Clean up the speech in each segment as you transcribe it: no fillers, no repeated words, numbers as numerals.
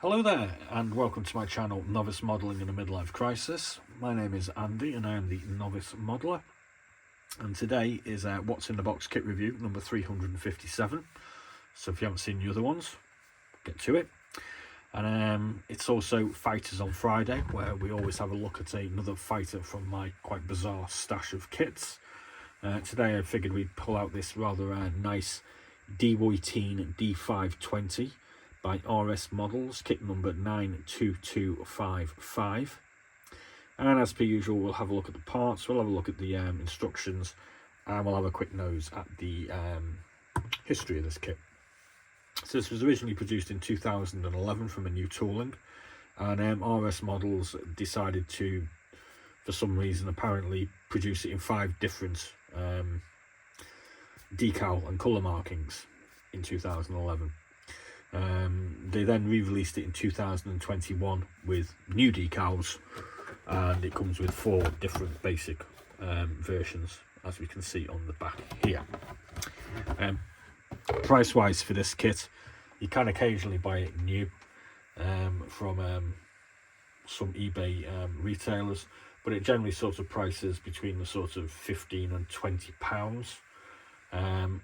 Hello there and welcome to my channel Novice Modelling in a Midlife Crisis. My name is Andy and I am the Novice Modeller, and today is What's in the Box kit review number 357. So if you haven't seen the other ones, get to it. And it's also Fighters on Friday, where we always have a look at another fighter from my quite bizarre stash of kits. Today I figured we'd pull out this rather nice DeWOITINE D.520 by RS Models, kit number 92255. And as per usual, we'll have a look at the parts, we'll have a look at the instructions, and we'll have a quick nose at the history of this kit. So this was originally produced in 2011 from a new tooling, and RS Models decided to, for some reason, apparently produce it in 5 different decal and colour markings in 2011. They then re-released it in 2021 with new decals, and it comes with 4 different basic versions, as we can see on the back here. Price wise for this kit, you can occasionally buy it new from some eBay retailers, but it generally sort of prices between the sort of £15 and £20.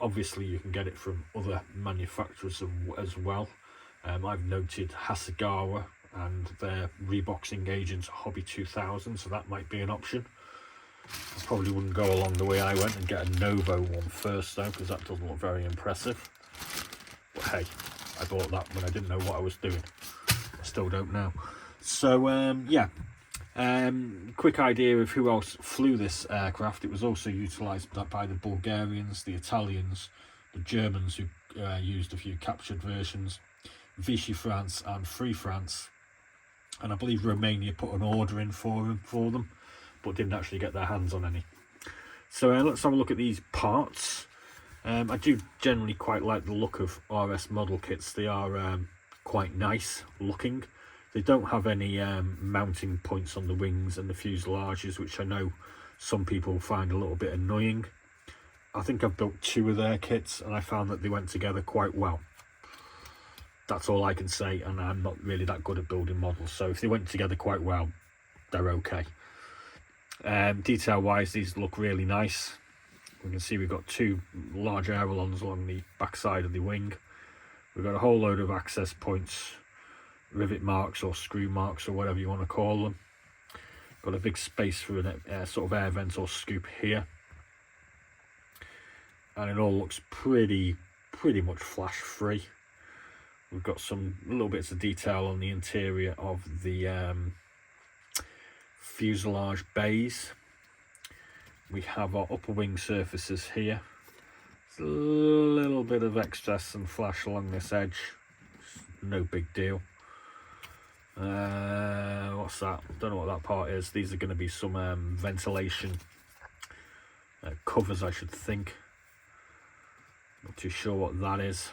Obviously you can get it from other manufacturers as well. I've noted Hasegawa and their reboxing agent Hobby 2000, so that might be an option. I probably wouldn't go along the way I went and get a Novo one first though, because that doesn't look very impressive. But hey, I bought that when I didn't know what I was doing. I still don't know. So yeah, quick idea of who else flew this aircraft. It was also utilised by the Bulgarians, the Italians, the Germans, who used a few captured versions, Vichy France and Free France, and I believe Romania put an order in for them, but didn't actually get their hands on any. So let's have a look at these parts. I do generally quite like the look of RS model kits. They are quite nice looking. They don't have any mounting points on the wings and the fuselages, which I know some people find a little bit annoying. I think I've built 2 of their kits and I found that they went together quite well. That's all I can say, and I'm not really that good at building models, so if they went together quite well, they're okay. Detail wise, these look really nice. We can see we've got 2 large ailerons along the back side of the wing. We've got a whole load of access points, rivet marks or screw marks or whatever you want to call them. Got a big space for a sort of air vent or scoop here, and it all looks pretty much flash free. We've got some little bits of detail on the interior of the fuselage bays. We have our upper wing surfaces here. There's a little bit of excess and flash along this edge, no big deal. What's that? Don't know what that part is. These are going to be some ventilation covers, I should think. Not too sure what that is.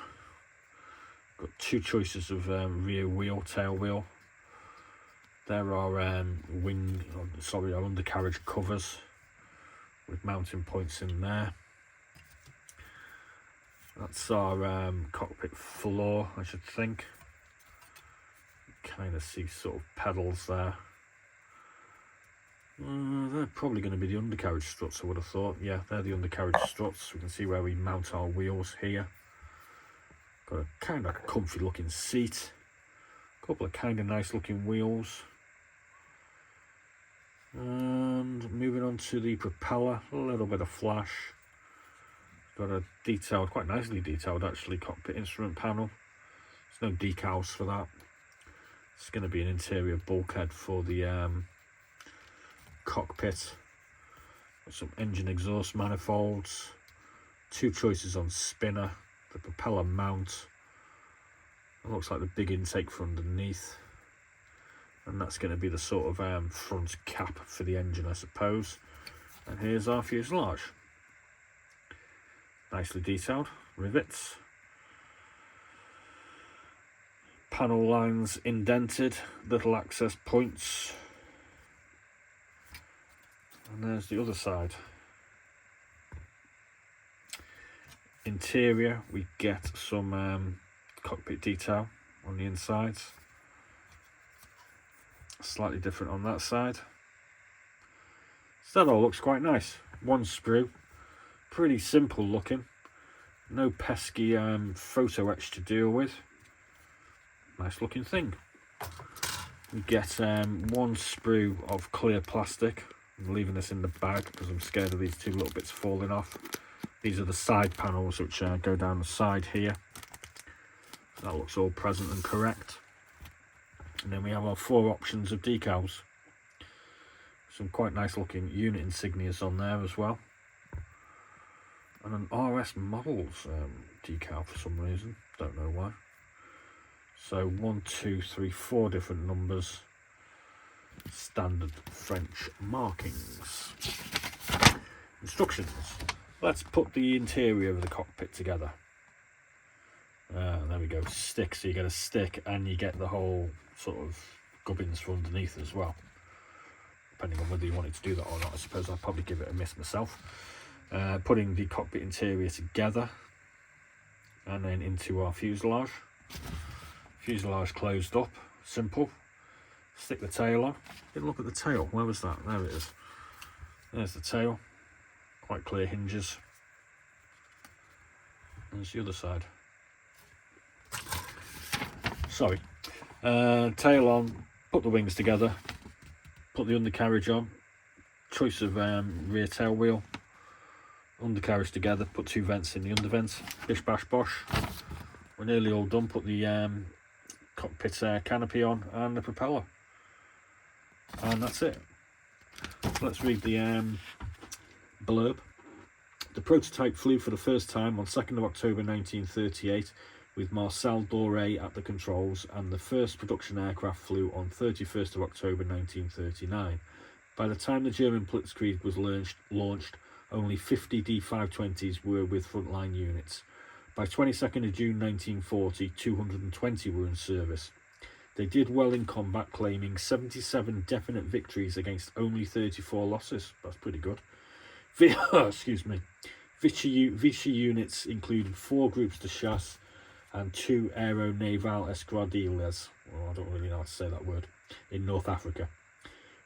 Got 2 choices of rear wheel, tail wheel. There are our undercarriage covers with mounting points in there. That's our cockpit floor, I should think. Kind of see sort of pedals there. They're probably going to be the undercarriage struts, I would have thought. Yeah, they're the undercarriage struts. We can see where we mount our wheels here. Got a kind of comfy looking seat. A couple of kind of nice looking wheels. And moving on to the propeller, a little bit of flash. Got a detailed, quite nicely detailed actually, cockpit instrument panel. There's no decals for that. It's going to be an interior bulkhead for the cockpit. Got some engine exhaust manifolds. 2 choices on spinner. The propeller mount. It looks like the big intake from underneath. And that's going to be the sort of front cap for the engine, I suppose. And here's our fuselage. Nicely detailed. Rivets. Panel lines indented, little access points. And there's the other side. Interior, we get some cockpit detail on the insides. Slightly different on that side. So that all looks quite nice. One sprue, pretty simple looking. No pesky photo etch to deal with. Nice looking thing. We get one sprue of clear plastic. I'm leaving this in the bag because I'm scared of these two little bits falling off. These are the side panels which go down the side here. That looks all present and correct. And then we have our 4 options of decals. Some quite nice looking unit insignias on there as well. And an RS Models decal for some reason. Don't know why. So 1, 2, 3, 4 different numbers. Standard French markings. Instructions. Let's put the interior of the cockpit together. There we go. Stick. So you get a stick and you get the whole sort of gubbins for underneath as well. Depending on whether you wanted to do that or not. I suppose I'll probably give it a miss myself. Putting the cockpit interior together. And then into our fuselage. Fuselage closed up. Simple. Stick the tail on. Didn't look at the tail. Where was that? There it is. There's the tail. Quite clear hinges. There's the other side. Sorry. Tail on. Put the wings together. Put the undercarriage on. Choice of rear tail wheel. Undercarriage together. Put 2 vents in the undervents. Bish bash bosh. We're nearly all done. Put the cockpit canopy on and the propeller. And that's it. So let's read the blurb. The prototype flew for the first time on 2nd of October 1938 with Marcel Doré at the controls, and the first production aircraft flew on 31st of October 1939. By the time the German Blitzkrieg was launched, only 50 D.520s were with frontline units. By 22nd of June 1940, 220 were in service. They did well in combat, claiming 77 definite victories against only 34 losses. That's pretty good. Excuse me. Vichy units included 4 groups de chasse and 2 aeronaval escadrilles, well, I don't really know how to say that word, in North Africa.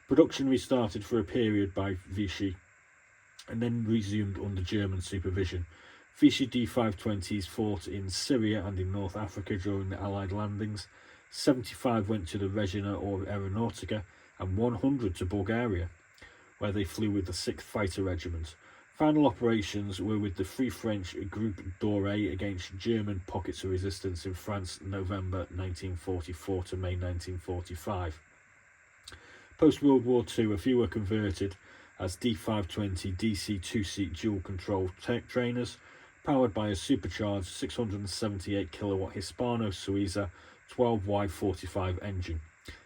Production restarted for a period by Vichy and then resumed under German supervision. Vichy D.520s fought in Syria and in North Africa during the Allied landings. 75 went to the Regina or Aeronautica and 100 to Bulgaria, where they flew with the 6th Fighter Regiment. Final operations were with the Free French Group Doré against German pockets of resistance in France, November 1944 to May 1945. Post-World War II, a few were converted as D.520 DC 2-seat dual-control trainers, powered by a supercharged 678 kilowatt Hispano Suiza 12Y45 engine.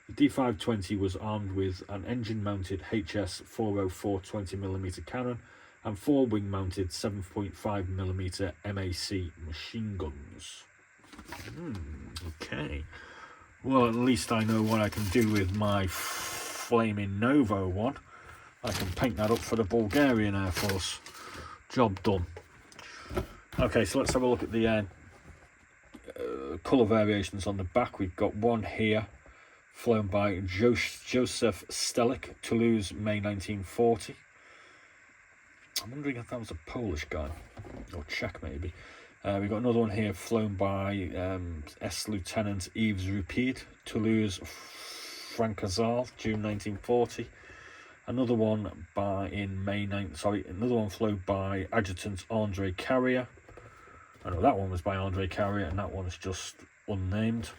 The D.520 was armed with an engine-mounted HS-404 20mm cannon and 4 wing-mounted 7.5mm MAC machine guns. Okay. Well, at least I know what I can do with my flaming Novo one. I can paint that up for the Bulgarian Air Force. Job done. Okay, so let's have a look at the colour variations on the back. We've got one here, flown by Joseph Stelik, Toulouse, May 1940. I'm wondering if that was a Polish guy, or Czech maybe. We've got another one here, flown by S-Lieutenant Yves Rapide, Toulouse, Francazal, June 1940. Another one another one flown by Adjutant André Carrier. I know that one was by André Carrier, and that one's just unnamed.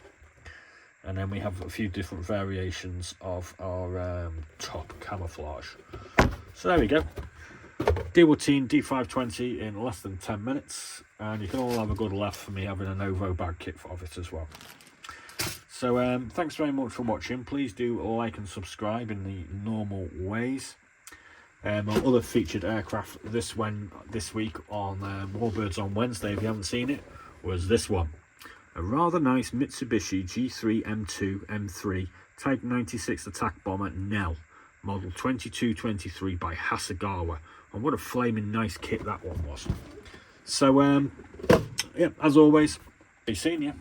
And then we have a few different variations of our top camouflage. So there we go. DeWOITINE D.520 in less than 10 minutes, and you can all have a good laugh for me having a Novo bag kit of it as well. So thanks very much for watching. Please do like and subscribe in the normal ways. Our other featured aircraft this week on Warbirds on Wednesday, if you haven't seen it, was this one. A rather nice Mitsubishi G3 M2 M3 Type 96 attack bomber Nell, model 2223 by Hasegawa. And what a flaming nice kit that one was. So, yeah, as always, be seeing you.